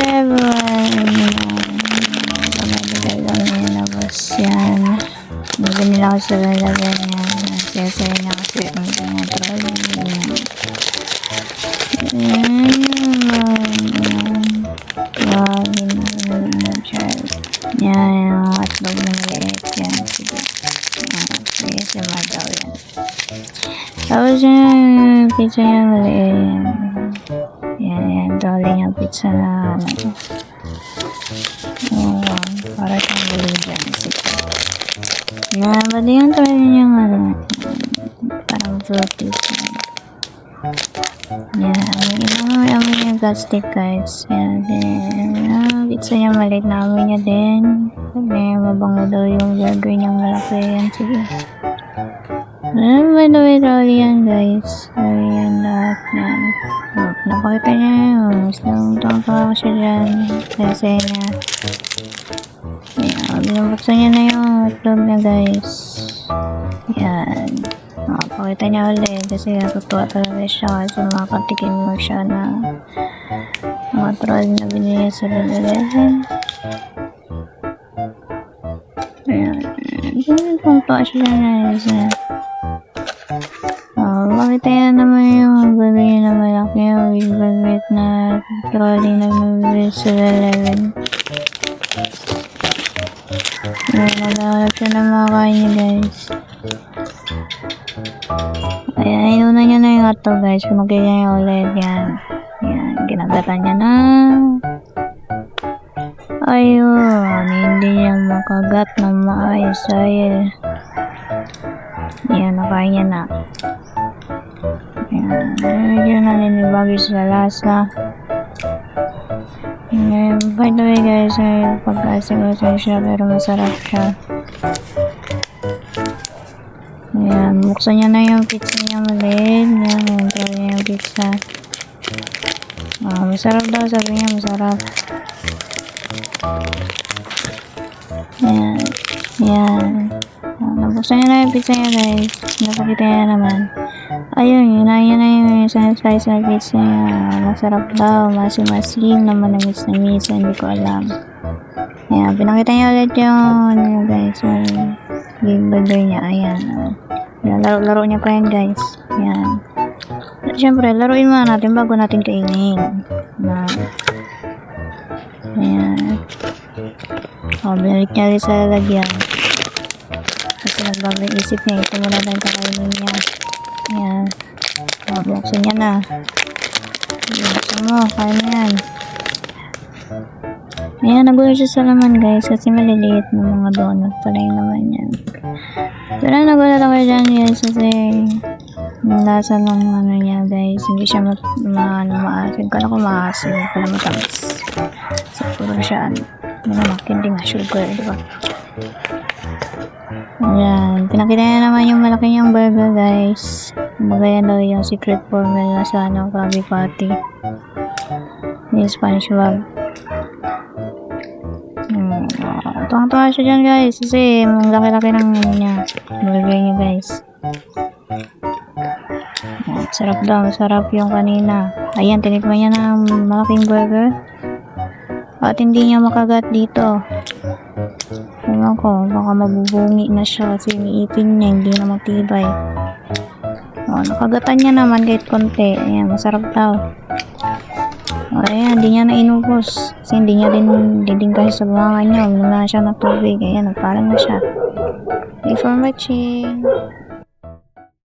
everyone. Pagkabigay lang yun na boss yan. Nabili lang ako sa lalagyan yan. Sesaya niya kasi ang mga trolley yan. Yan, yung hotdog na maliit yan. Sige. Sige, sama daw yan. Tapos yung pizza niya maliit yan. Yan, trolley niya pizza na ano. Oh, wow. Para siyang gulo dyan. Sige. Yan, pati yung trolley niya ano. Parang fruities yan. Yan, amoy niya plastic guys. Yan, pizza niya maliit na amoy niya din. Kasi mabango daw yung burger niyang malaki. Yan, sige. By the way, trolley yan guys. Ayan, lahat yan. Napakita niya yun. Tawang pa ako siya dyan. Kasi niya. Ayan, binubuksan niya na yung hotdog na guys. Yan. Pakita niya ulit kasi natutuwa talaga siya kasi makatikim mo siya na mga troll na binili sa Lululemon. Ayan. Pumunta siya guys. Pakita niya naman yung bagay na malaki yung bagay na trolley na binili sa Lululemon. Naglalap siya ng mga kain niya guys. Ayan, inuna niya na yung hotdog guys. Pumagay niya ulit. Yan. Yan, ginagatan niya na. Ayun, hindi niya makagat na maayos. Ayun. Yan, nakain niya na. Yan, medyo na ninibagi sa lasa. By the way guys, ay pagkasigasan siya pero masarap siya. Ayan, buksan niya na yung pizza niya maliit. Ayan, try niya yung pizza. Masarap daw, sabi niya masarap. Ayan, ayan. Nabuksan niya na yung pizza niya guys. Napakita niya naman. Ayun, yun na yung isang size na pizza niya. Masarap daw, masim-masim na manamis-namis. Hindi ko alam. Ayan, pinakita niya ulit yung guys, yung burger niya. Ayan, laro-laro niya pa yan guys. Ayan. Siyempre, laruin muna natin bago natin kainin. Ayan. Binalik niya ulit sa lalagyan. Kasi nagbabay-isip niya. Ito muna tayong kakainin niya. Ayan. Buksan niya na. Buksan mo. Kaya mo yan. Ayan, nagulo siya sa laman guys. Kasi maliliit ng mga donut. Pala yung naman yan. Pero nagulat ako dyan guys. Kasi yung lasa ng ano niya guys. Hindi siya maasin. Kala ko maasin. Pala matamis. So, puro siya ano. Hindi nga sugar. Diba? Ayan. Pinakita niya naman yung malaki niyang burger guys. Magaya daw yung secret formula sa ano, Krabby Patty. Yung Spanish Wag. Tuwang-tuwa siya dyan guys. Kasi ang laki-laki ng niya. Burger niya guys. Sarap daw. Sarap yung kanina. Ayan, tinikman niya ng malaking burger. At hindi niya makagat dito. Ewan ko, baka mabubungi na siya kasi iniipin niya, hindi na matibay. Nakagatan niya naman kahit konti. Ayan, masarap daw. Ayan, hindi niya na inubos. Kasi hindi niya din kasi sa buwangan niya. Wala na siya ng tubig. Ayan, nagparang na siya. Thanks for watching.